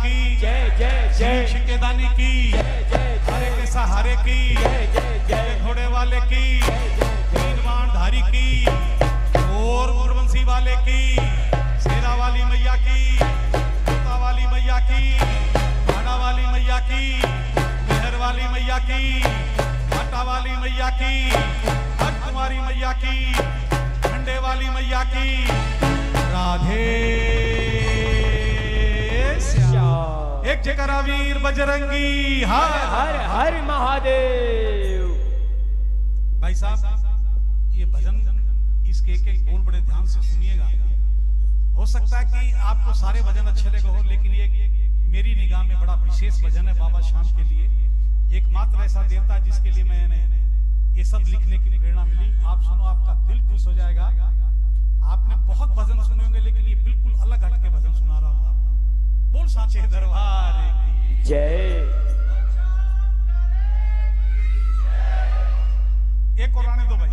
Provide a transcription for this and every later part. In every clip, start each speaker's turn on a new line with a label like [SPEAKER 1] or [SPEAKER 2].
[SPEAKER 1] की
[SPEAKER 2] जय जय जय,
[SPEAKER 1] शिकेदानी की
[SPEAKER 2] जय जय
[SPEAKER 1] हरे के सहारे की,
[SPEAKER 2] जय जय जय,
[SPEAKER 1] घोड़े वाले की, तीन बाण धारी की और गुरबंसी वाले की, शेरा वाली मैया की, तोता वाली मैया की, भाड़ा वाली मैया की, मेहर वाली मैया की, घाटा वाली मैया की, हर कुमारी मैया की, झंडे वाली मैया की, राधे श्याम। एक जयकारा वीर बजरंगी हर
[SPEAKER 2] हर हर महादेव।
[SPEAKER 1] भाई साहब, ये भजन इसके एक एक बोल बड़े ध्यान से सुनिएगा। हो सकता है कि आपको सारे भजन अच्छे लगे हो, लेकिन ये मेरी निगाह में बड़ा विशेष भजन है बाबा श्याम के लिए। एकमात्र ऐसा देवता जिसके लिए मैंने ये सब लिखने की प्रेरणा मिली। आप सुनो, आपका दिल खुश हो जाएगा। आपने बहुत भजन सुने होंगे, लेकिन ये बिल्कुल अलग हटके भजन सुना रहा हूँ आपको। बोल सांचे दरबार की
[SPEAKER 2] जय।
[SPEAKER 1] एक और आने दो भाई,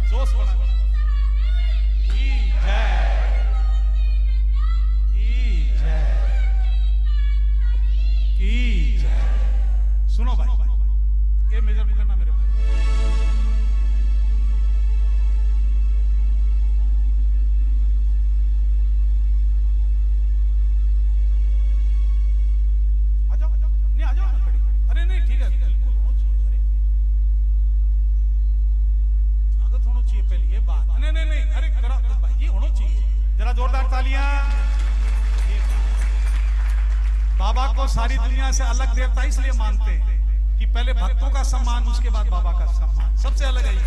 [SPEAKER 1] जोश बना। की जय, की जय, की जय। सुनो भाई, ये मेजर पकड़ना मेरे भाई। आ जाओ, नहीं आ जाओ ना खड़ी। अरे नहीं, ठीक है, बिल्कुल होना चाहिए। अरे आगे होना चाहिए पहले ये बात। नहीं नहीं नहीं, अरे करा भाई, ये होना चाहिए। जरा जोरदार तालियां। बाबा को सारी दुनिया से अलग देवता इसलिए मानते हैं कि पहले भक्तों का सम्मान, उसके बाद बाबा का सम्मान, सबसे अलग है ये।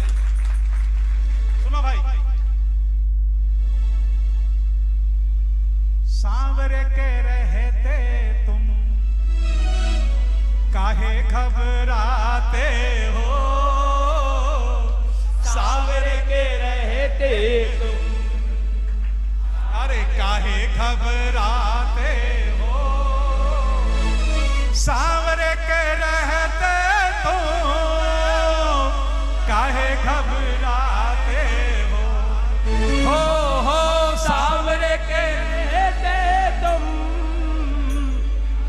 [SPEAKER 1] सुनो भाई, सांवरे के रहते तुम काहे घबराते हो,
[SPEAKER 2] सांवरे के रहते तुम,
[SPEAKER 1] अरे काहे घबराते हो, सांवरे के रहते तुम काहे घबराते हो,
[SPEAKER 2] सांवरे के रहते तुम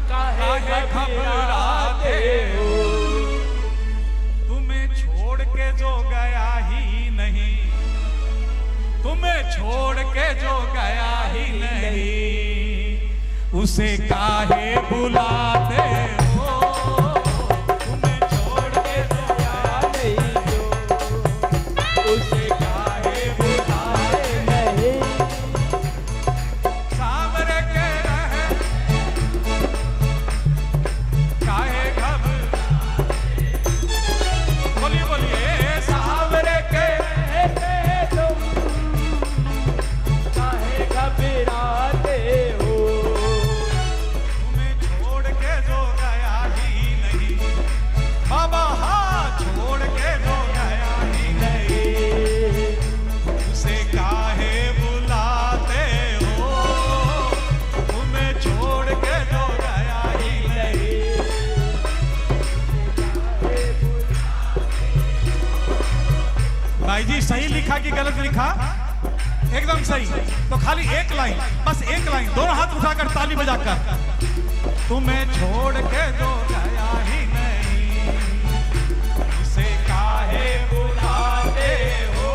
[SPEAKER 2] काहे घबराते हो।
[SPEAKER 1] तुम्हें छोड़ के जो गया ही नहीं, तुम्हें छोड़ के जो गया ही नहीं, उसे काहे बुलाते हो, तुम्हें छोड़ के जो गया
[SPEAKER 2] नहीं जो, उसे काहे बुलाए नहीं।
[SPEAKER 1] सांवरे के रहे काहे घबराते, बोलिए बोलिए,
[SPEAKER 2] सांवरे के रहते तुम काहे घबराते हो।
[SPEAKER 1] तुम्हें छोड़ के जो गया ही नहीं, बाबा हाँ, छोड़ के जो गया ही नहीं, उसे काहे बुलाते हो, तुम्हें छोड़ के जो गया ही नहीं। भाई जी, सही लिखा कि गलत लिखा? एकदम सही। तो खाली एक लाइन, बस एक लाइन, दोनों हाथ उठाकर ताली बजाकर, तुम्हें छोड़ के जो गया ही नहीं, उसे काहे बुलाते हो,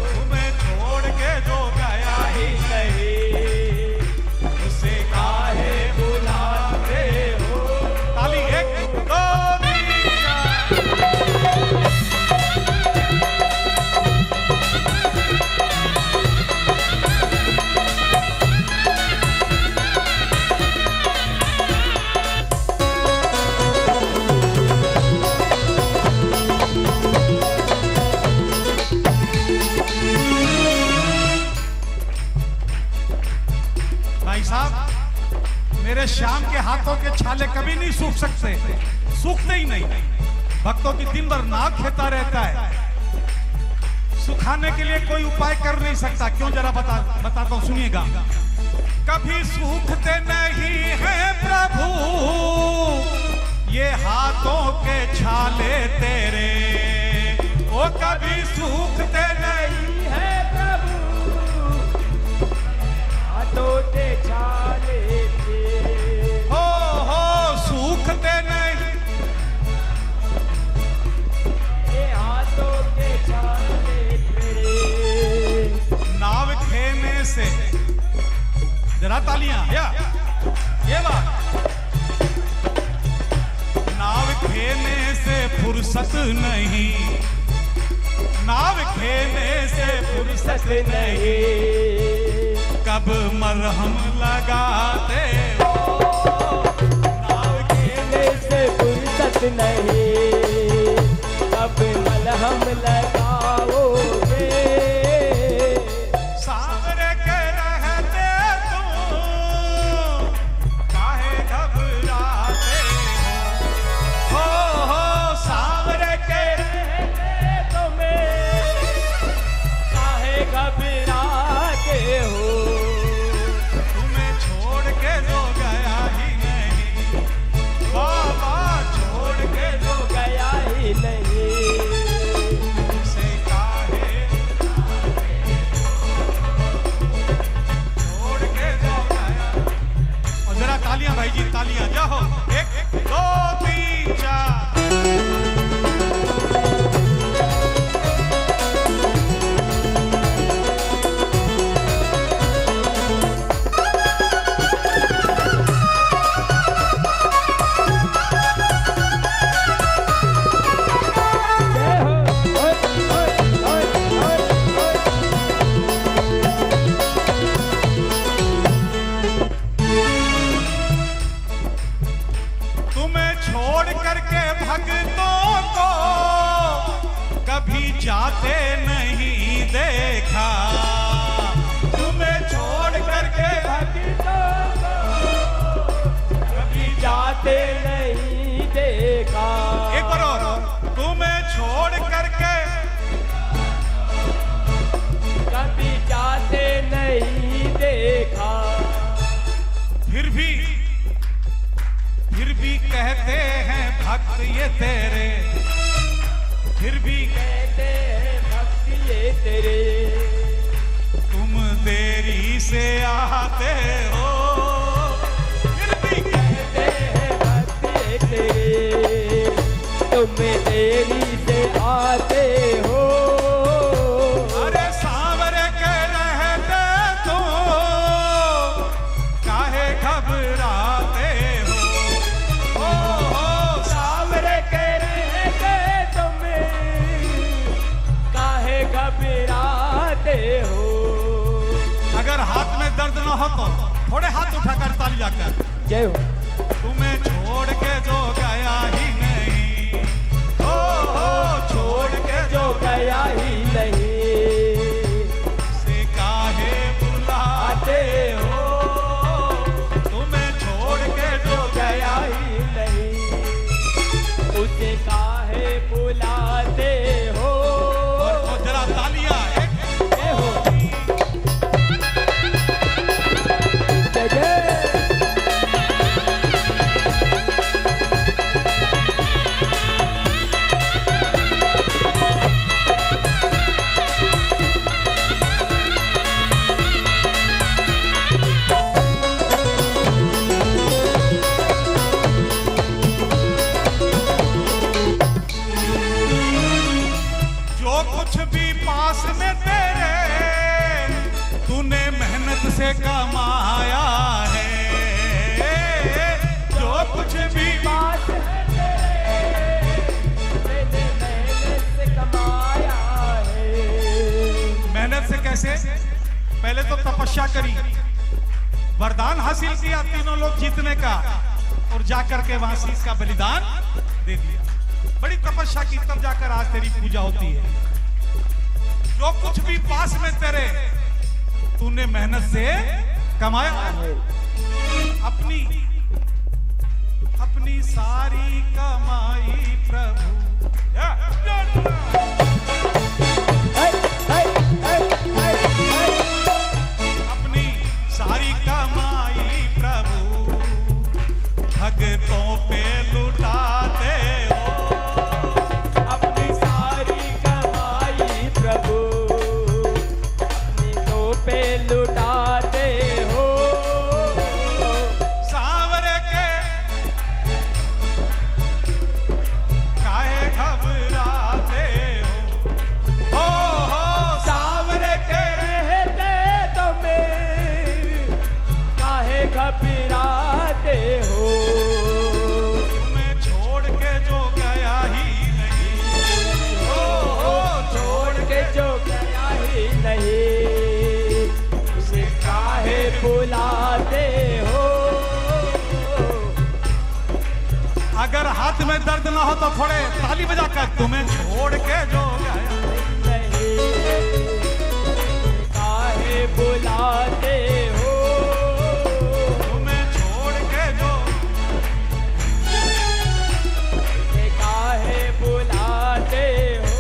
[SPEAKER 1] तुम्हें छोड़ के जो गया ही नहीं, उसे काहे बुलाते हो। ताली, एक दो तीन चार। भाई साहब, मेरे श्याम के हाथों के छाले कभी नहीं सूख सकते, सूखते ही नहीं। भक्तों की दिन भर नाक खेता रहता है, सुखाने के लिए कोई उपाय कर नहीं सकता। क्यों, जरा बताता हूं, सुनिएगा। कभी सूखते नहीं है प्रभु ये हाथों के छाले तेरे, ओ कभी सूखते नहीं
[SPEAKER 2] है प्रभु
[SPEAKER 1] जरा तालियां या ये बात। नाव खेने से फुर्सत नहीं, नाव खेने से फुर्सत नहीं, कब मरहम लगाते हो।
[SPEAKER 2] नाव खेने से फुर्सत नहीं, अब मलहम लगाओगे।
[SPEAKER 1] सावरे के रहते तुम काहे घबराते हो। सावरे के
[SPEAKER 2] रहते तुम्हें काहे घबराते हो।
[SPEAKER 1] तुम्हें छोड़ के जो गया ही नहीं, बाबा छोड़ के जो
[SPEAKER 2] गया ही नहीं,
[SPEAKER 1] से काहे छोड़ के जो गया। और जरा तालियां भाई जी, तालियां जाओ। 1 2 3 4।
[SPEAKER 2] जय हो। ओए, ओए, ओए, ओए, ओए।
[SPEAKER 1] तुम्हें छोड़ करके भक्तों को कभी जाते नहीं देखा। तुम्हें छोड़ करके
[SPEAKER 2] भक्तों को कभी जाते नहीं देखा।
[SPEAKER 1] एक बार और। तुम्हें छोड़ करके
[SPEAKER 2] कभी जाते नहीं देखा।
[SPEAKER 1] फिर भी कहते हैं भक्त ये तेरे, फिर भी
[SPEAKER 2] कहते हैं भक्ति ये तेरे,
[SPEAKER 1] तुम देरी से आते हो। फिर भी
[SPEAKER 2] कहते हैं भक्ति ये तेरे, तुम देरी से आते हो।
[SPEAKER 1] अरे सावरे के रहते तुम काहे घबराते हो।
[SPEAKER 2] सावरे के रहते तुम काहे घबराते हो।
[SPEAKER 1] अगर हाथ में दर्द न हो तो थोड़े हाथ उठाकर ताली जाकर।
[SPEAKER 2] जय हो।
[SPEAKER 1] तुम्हें छोड़ के जो गया ही नहीं, छोड़ के
[SPEAKER 2] जो गया ही नहीं,
[SPEAKER 1] से काहे बुलाते हो। तुम्हें छोड़ के जो
[SPEAKER 2] गया ही नहीं, उसे काहे बुलाते हो।
[SPEAKER 1] और जरा तालियां। 1
[SPEAKER 2] जय हो। जय जय।
[SPEAKER 1] जो कुछ भी पास में तेरे तूने मेहनत से कमाया है। जो कुछ भी
[SPEAKER 2] बात है तेरे, मैंने मेहनत से कमाया है।
[SPEAKER 1] मेहनत से कैसे? पहले तो तपस्या करी, वरदान हासिल किया तीनों लोग जीतने का, और जाकर के वहां शीश का बलिदान दे दिया। बड़ी तपस्या की, तब जाकर आज तेरी पूजा होती है। जो कुछ भी पास में तेरे तूने मेहनत से कमाया है। अपनी सारी कमाई प्रभु अपनी सारी कमाई प्रभु भक्तों पे लुटाते हो।
[SPEAKER 2] अपनी सारी कमाई प्रभु अपनी तो पे लुटाते हो।
[SPEAKER 1] सावरे के काहे घबराते हो। में दर्द ना हो तो थोड़े ताली बजाकर तुम्हें छोड़ के जो गया।
[SPEAKER 2] काहे बुलाते हो,
[SPEAKER 1] तुम्हें छोड़ के जो,
[SPEAKER 2] काहे बुलाते हो,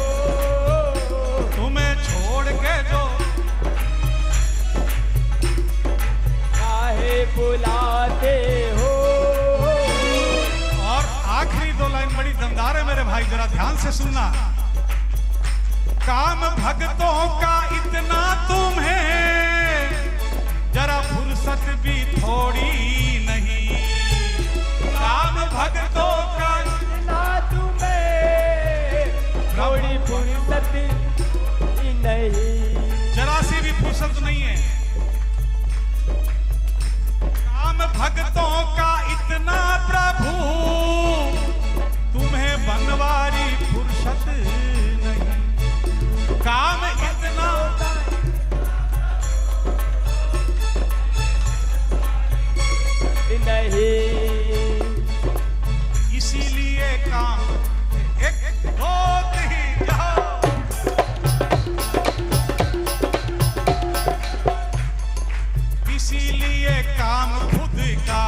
[SPEAKER 1] तुम्हें छोड़ के जो,
[SPEAKER 2] काहे बुलाते हो।
[SPEAKER 1] और आखिरी दो लाइन बड़ी दमदार है मेरे भाई, जरा ध्यान से सुनना। काम भक्तों का इतना तुम्हें जरा फुर्सत भी थोड़ी नहीं। काम भक्तों का
[SPEAKER 2] ना तुम्हें थोड़ी फुर्सत ही नहीं,
[SPEAKER 1] जरा सी भी फुर्सत नहीं है। काम भक्तों का इतना प्रभु तुम्हें बनवारी फुर्सत नहीं। काम इतना
[SPEAKER 2] नहीं,
[SPEAKER 1] इसीलिए काम एक दो ही जाओ। इसीलिए काम खुद का,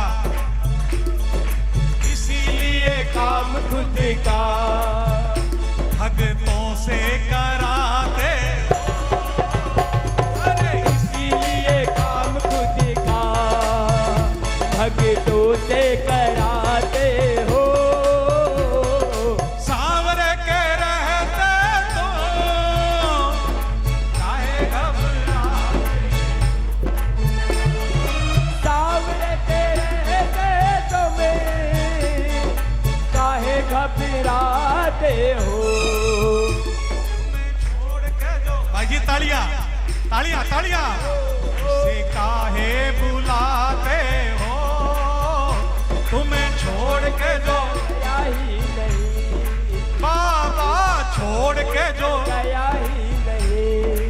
[SPEAKER 1] इसीलिए
[SPEAKER 2] काम खुद का
[SPEAKER 1] भक्तों से कराते। अरे
[SPEAKER 2] इसीलिए काम खुद का भक्तों से कराते हो।
[SPEAKER 1] सांवरे के रहते तो काहे घबराते।
[SPEAKER 2] सावरे तेरे रहते तुम्हें काहे घबराते हो।
[SPEAKER 1] छोड़ के जो, भाई जी तालियां तालियां तालियां। से काहे बुलाते हो, तुम्हें छोड़ के जो,
[SPEAKER 2] गया ही नहीं,
[SPEAKER 1] बाबा छोड़ के जो।
[SPEAKER 2] गया ही नहीं,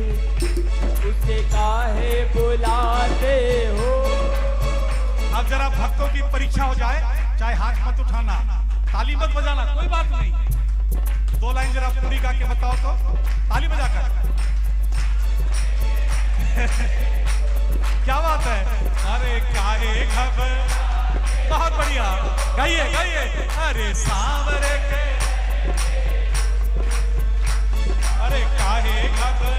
[SPEAKER 2] उसे काहे बुलाते हो।
[SPEAKER 1] अब जरा भक्तों की परीक्षा हो जाए, चाहे हाथ मत उठाना, ताली मत बजाना, कोई बात नहीं। दो लाइन जरा पूरी गा के बताओ तो, ताली बजाकर। क्या बात है, अरे काहे खबर, बहुत बढ़िया, गाइए गाइए। अरे सांवरे के, अरे काहे खबर